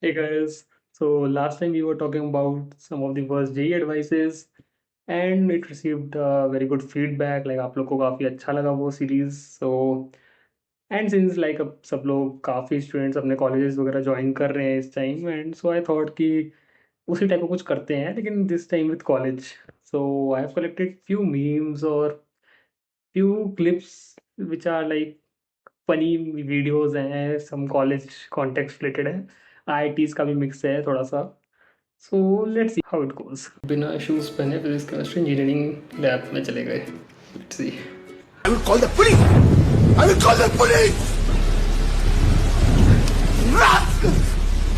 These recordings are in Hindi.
Hey guys, so last time we were talking about some of the worst JEE advices and it received very good feedback. Like आप लोग को काफ़ी अच्छा लगा वो series. So and since like अब सब लोग काफ़ी स्टूडेंट्स अपने कॉलेजेस वगैरह ज्वाइन कर रहे हैं इस time, and so I thought कि उसी टाइप का कुछ करते हैं लेकिन this time with college. So I have collected few memes और few clips which are like funny videos हैं, सम कॉलेज कॉन्टेक्स्ट रिलेटेड है, आईआईटीज का भी मिक्स है थोड़ा सा. So let's see how it goes. बिना शूज पहने फिजिक्स केमिस्ट्री इंजीनियरिंग लैब में चले गए. Let's see. I will call the police! I will call the police! Rascals!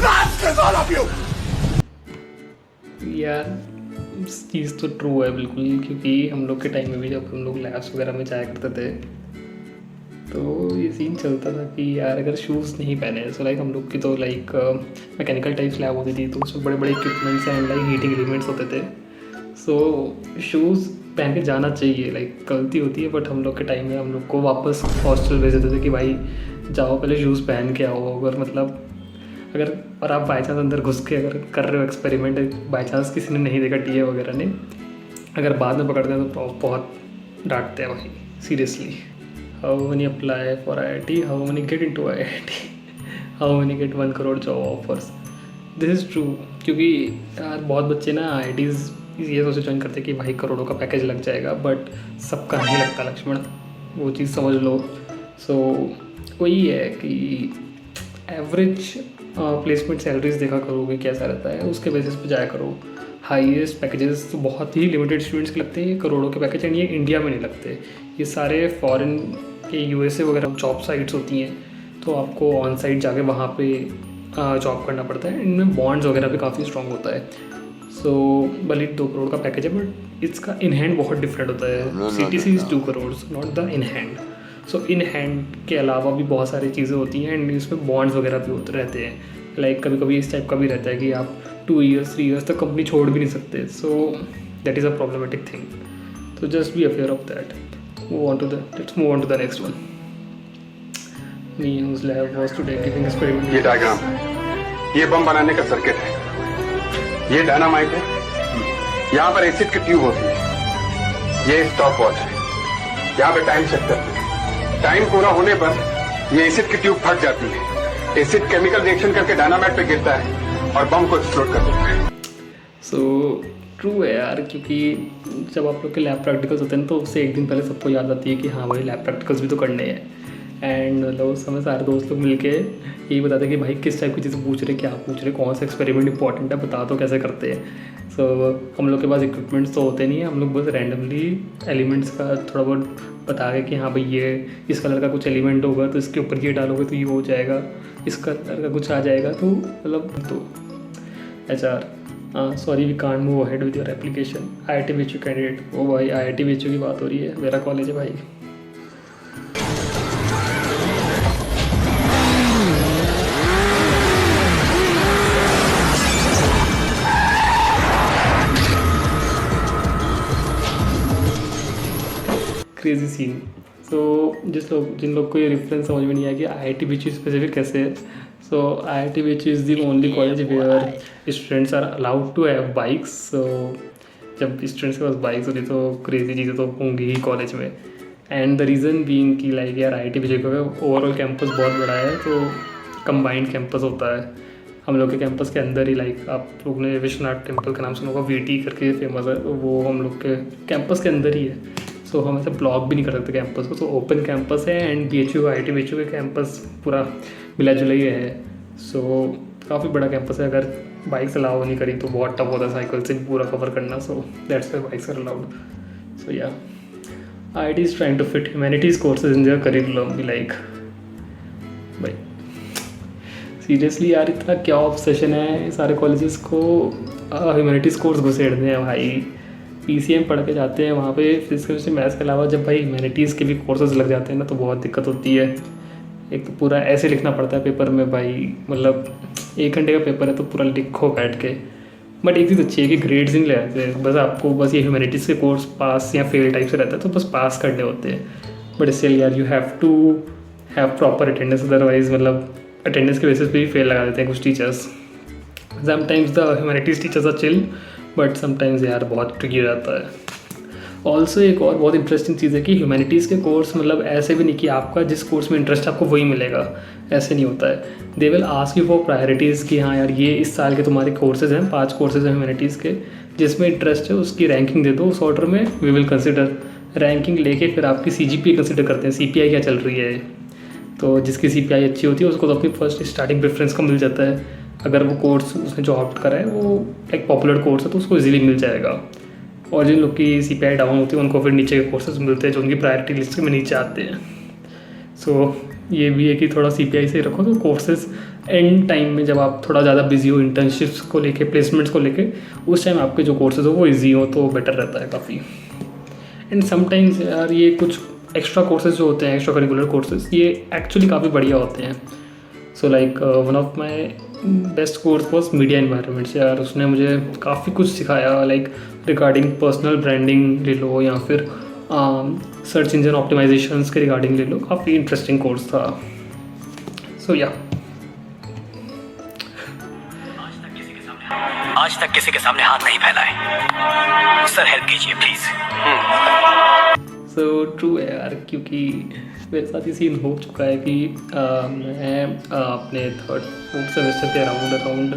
Rascals, all of you! यार चीज़ तो ट्रू है बिल्कुल, क्योंकि हम लोग के टाइम में भी जब हम लोग लैब्स वगैरह में जाया करते थे तो ये सीन चलता था कि यार अगर शूज़ नहीं पहने, सो लाइक हम लोग की तो लाइक मैकेनिकल टाइप्स लैब होती थी तो उसमें बड़े बड़े equipments and like heating elements होते थे. सो शूज़ पहन के जाना चाहिए, लाइक गलती होती है बट हम लोग के टाइम में हम लोग को वापस हॉस्टल भेज देते थे कि भाई जाओ पहले शूज़ पहन के आओ. अगर मतलब अगर और आप बाई चांस अंदर घुस के अगर कर रहे हो एक्सपेरिमेंट, बाई चांस किसी ने नहीं देखा, टीए वगैरह ने, अगर बाद में पकड़ते हैं तो बहुत डांटते हैं भाई seriously. How many apply for IIT, how many get into IIT, how many get 1 crore job offers. This is true, क्योंकि यार बहुत बच्चे ना IITs ये सोच ज्वाइन करते हैं कि भाई करोड़ों का पैकेज लग जाएगा, बट सबका नहीं लगता लक्ष्मण, वो चीज़ समझ लो. सो वही है कि एवरेज प्लेसमेंट सैलरीज देखा करो कि कैसा रहता है, उसके बेसिस पे जाया करो. हाईएस्ट पैकेजेस तो बहुत ही लिमिटेड स्टूडेंट्स के लगते हैं, ये करोड़ों के पैकेज, एंड ये इंडिया में नहीं लगते. ये सारे फॉरेन के USA वगैरह जॉब साइट्स होती हैं, तो आपको ऑन साइट जाके वहाँ पे जॉब करना पड़ता है. इनमें बॉन्ड्स वगैरह भी काफ़ी स्ट्रॉन्ग होता है. सो भले 2 करोड़ का पैकेज है बट इसका इन हैंड बहुत डिफरेंट होता है. CTC is 2 crore, not the in hand. So in hand के अलावा भी बहुत सारी चीज़ें होती हैं एंड इसमें बॉन्ड्स वगैरह भी होते रहते हैं. लाइक कभी कभी इस टाइप का भी रहता है कि आप 2 years 3 years तक कंपनी छोड़ भी नहीं सकते. So that is a problematic thing. So just be aware of that. Let's move on to the next one. Me whose lab was today giving experiment. ये डायग्राम, ये बम बनाने का सर्किट है, ये डायनामाइट है, यहाँ पर एसिड की ट्यूब होती है, ये स्टॉप वॉच है, यहाँ पे टाइम सेट करते हैं. टाइम पूरा होने पर ये एसिड की ट्यूब फट जाती है. एसिड केमिकल रिएक्शन करके डायनामाइट पे गिरता है और बम को एक्सप्लोड कर देता है. सो ट्रू है यार, क्योंकि जब आप लोग के लैब प्रैक्टिकल्स होते हैं तो उससे एक दिन पहले सबको याद आती है कि हाँ भाई लैब प्रैक्टिकल्स भी तो करने हैं. एंड मतलब उस समय सारे दोस्त लोग मिलके यही बताते हैं कि भाई किस टाइप की चीज़ें पूछ रहे, क्या पूछ रहे, कौन सा एक्सपेरिमेंट इंपॉर्टेंट है, बता दो कैसे करते हैं. सो हम लोग के पास इक्विपमेंट्स तो होते नहीं है, हम लोग बस रैंडमली एलिमेंट्स का थोड़ा बहुत बता के कि हाँ भाई ये इस कलर का कुछ एलिमेंट होगा तो इसके ऊपर ये डालोगे तो ये हो जाएगा, इस कलर का कुछ आ जाएगा, तो मतलब तो HR sorry we can't move ahead with your application. IIT BHU candidate, ओ भाई IIT BHU की बात हो रही है, मेरा कॉलेज है भाई. Crazy scene. सो जिन लोग को ये रेफरेंस समझ में नहीं आया कि IIT BHU स्पेसिफिक कैसे है, so IIT BHU is the only college where students are allowed to have bikes. So जब स्टूडेंट्स के पास बाइक्स होती तो क्रेजी चीज़ें तो होंगी ही कॉलेज में. एंड द रीज़न बीइंग कि लाइक यार IIT BHU का ओवरऑल कैंपस बहुत बड़ा है, तो कंबाइंड कैंपस होता है. हम लोग के कैंपस के अंदर ही, लाइक आप लोग ने विश्वनाथ टेम्पल का नाम सुना होगा, VT करके फेमस है, तो वो हम लोग के कैंपस के अंदर ही है. सो हम ऐसे ब्लॉक भी नहीं कर सकते कैंपस को. सो ओपन कैंपस है एंड BHU IIT BHU के कैंपस पूरा मिला जुला ही है. सो काफ़ी बड़ा कैंपस है. अगर बाइक्स अलाउ नहीं करी तो बहुत टफ होता है साइकिल से भी पूरा कवर करना. So that's why bikes are allowed. So या IIT is trying to fit humanities courses in their curriculum. भी लाइक भाई सीरियसली यार इतना क्या ऑब्सेशन है सारे कॉलेजेस को ह्यूमैनिटीज़ कोर्स घुसेड़ने हैं भाई. PCM पढ़ के जाते हैं वहाँ पे फिजिक्स केमिस्ट्री मैथ्स के अलावा, जब भाई ह्यूमैनिटीज़ के भी कोर्सेज लग जाते हैं ना तो बहुत दिक्कत होती है. एक तो पूरा ऐसे लिखना पड़ता है पेपर में भाई, मतलब 1 घंटे का पेपर है तो पूरा लिखो बैठ के. बट एक चीज़ अच्छी है कि ग्रेड्स नहीं लगाते हैं, बस आपको बस ये ह्यूमैनिटीज़ के कोर्स पास या फेल टाइप से रहता है तो बस पास करने होते हैं. बट स्टिल यार you have to have proper attendance, otherwise मतलब अटेंडेंस के बेसिस पे भी फेल लगा देते हैं कुछ teachers. Sometimes the humanities teachers are chill, but sometimes यार बहुत ट्रिकी हो जाता है। ऑल्सो एक और बहुत इंटरेस्टिंग चीज़ है कि ह्यूमैनिटीज़ के कोर्स मतलब ऐसे भी नहीं कि आपका जिस कोर्स में इंटरेस्ट है आपको वही मिलेगा, ऐसे नहीं होता है। They will ask you for priorities कि हाँ यार ये इस साल के तुम्हारे कोर्सेज़ हैं, 5 कोर्सेज़ हैं ह्यूमैनिटीज़ के, जिसमें इंटरेस्ट है उसकी रैंकिंग दे दो उस ऑर्डर में, वी विल कंसिडर। रैंकिंग लेके फिर आपकी CGPA कंसिडर करते हैं, CPI क्या चल रही है। तो जिसकी CPI अच्छी होती है उसको तो अपनी फर्स्ट स्टार्टिंग प्रेफरेंस का मिल जाता है। अगर वो कोर्स उसने जो ऑप्ट करा है वो एक पॉपुलर कोर्स है तो उसको इजीली मिल जाएगा। और जिन लोग की CPI डाउन होती है उनको फिर नीचे के कोर्सेज मिलते हैं जो उनकी प्रायोरिटी लिस्ट में नीचे आते हैं। सो ये भी है कि थोड़ा CPI से रखो तो कोर्सेज एंड टाइम में जब आप थोड़ा ज़्यादा बिजी हो इंटर्नशिप्स को लेके, प्लेसमेंट्स को लेके, उस टाइम आपके जो कोर्सेज हो वो ईजी हो तो बेटर रहता है काफ़ी। एंड समटाइम्स यार ये कुछ एक्स्ट्रा कोर्सेज जो होते हैं, एक्स्ट्रा करिकुलर कोर्सेज, ये एक्चुअली काफ़ी बढ़िया होते हैं। So like one of my best course was media environments. यार उसने मुझे काफ़ी कुछ सिखाया, लाइक रिगार्डिंग पर्सनल ब्रांडिंग ले लो या फिर सर्च इंजन ऑप्टिमाइजेशंस के रिगार्डिंग ले लो, काफ़ी इंटरेस्टिंग कोर्स था। सो या आज तक किसी के सामने हाथ नहीं फैलाए। सर हेल्प कीजिए प्लीज। सो ट्रू है यार, क्योंकि मेरे साथ ये सीन हो चुका है कि मैं अपने 3rd 4th सेमेस्टर के अराउंड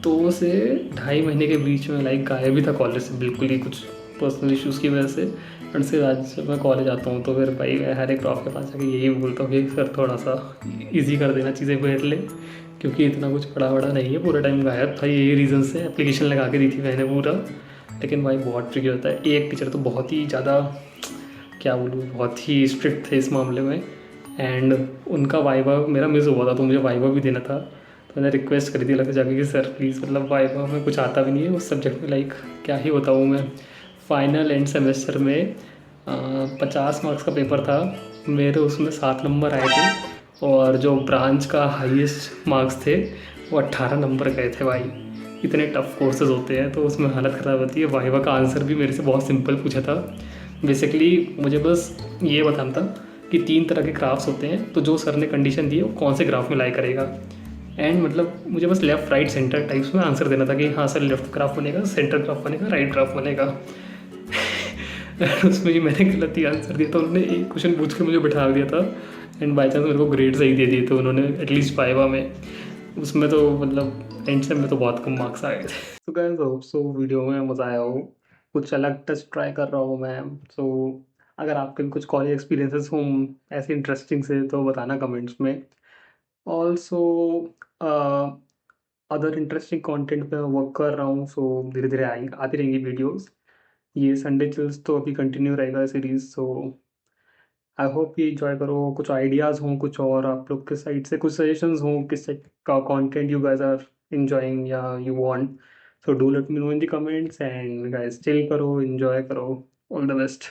2 से 2.5 महीने के बीच में लाइक गायब भी था कॉलेज से, बिल्कुल ही कुछ पर्सनल इश्यूज़ की वजह से। एंड से आज जब मैं कॉलेज आता हूँ तो फिर भाई मैं हर एक प्रॉफ के पास जाके यही बोलता हूँ कि सर थोड़ा सा ईजी कर देना चीज़ें मेरे लिए, क्योंकि इतना कुछ बड़ा नहीं है। पूरा टाइम गायब था, यही रीज़न से एप्लीकेशन लगा के दी थी मैंने पूरा। लेकिन भाई बहुत ट्रिकी होता है। एक टीचर तो बहुत ही ज़्यादा, क्या बोलूँ, बहुत ही स्ट्रिक्ट थे इस मामले में। एंड उनका वाइवा मेरा मिस हुआ था तो मुझे वाइवा भी देना था, तो मैंने रिक्वेस्ट करी थी अलग से जाके कि सर प्लीज़, मतलब वाइवा में कुछ आता भी नहीं है उस सब्जेक्ट में, लाइक क्या ही बताऊँ मैं। फाइनल एंड सेमेस्टर में 50 मार्क्स का पेपर था, मेरे उसमें 7 नंबर आए थे और जो ब्रांच का हाईएस्ट मार्क्स थे वो 18 नंबर गए थे भाई। इतने टफ कोर्सेज होते हैं तो उसमें हालत ख़राब होती है। वाइवा का आंसर भी मेरे से बहुत सिंपल पूछा था। बेसिकली मुझे बस ये बताना था कि 3 तरह के ग्राफ्स होते हैं, तो जो सर ने कंडीशन दी है वो कौन से ग्राफ में लाई करेगा। एंड मतलब मुझे बस लेफ़्ट राइट सेंटर टाइप्स में आंसर देना था कि हाँ सर लेफ्ट ग्राफ बनेगा, सेंटर ग्राफ बनेगा, राइट ग्राफ बनेगा। उसमें ही मैंने गलत ही आंसर दिया था। उन्होंने एक क्वेश्चन पूछ के मुझे बिठा दिया था एंड बाई चांस मेरे को ग्रेड सही दे दिए थे उन्होंने, एटलीस्ट वाइवा में। उसमें तो मतलब एंड सेम में तो बहुत कम मार्क्स आ गए थे। तो गाइस होप सो वीडियो में मज़ा आया हो, कुछ अलग टच ट्राई कर रहा हूँ मैं। सो अगर आपके भी कुछ कॉलेज एक्सपीरियंसेस हों ऐसे इंटरेस्टिंग से तो बताना कमेंट्स में। ऑल्सो अदर इंटरेस्टिंग कंटेंट पे वर्क कर रहा हूँ, सो धीरे धीरे आती रहेंगी वीडियोस। ये संडे चिल्स तो अभी कंटिन्यू रहेगा सीरीज। सो आई होप ये इंजॉय करो, कुछ आइडियाज़ हों कुछ और आप लोग के साइड से कुछ सजेशंस हों किस टाइप का content you guys are enjoying या you want, so do let me know in the comments and guys chill करो, enjoy करो, all the best।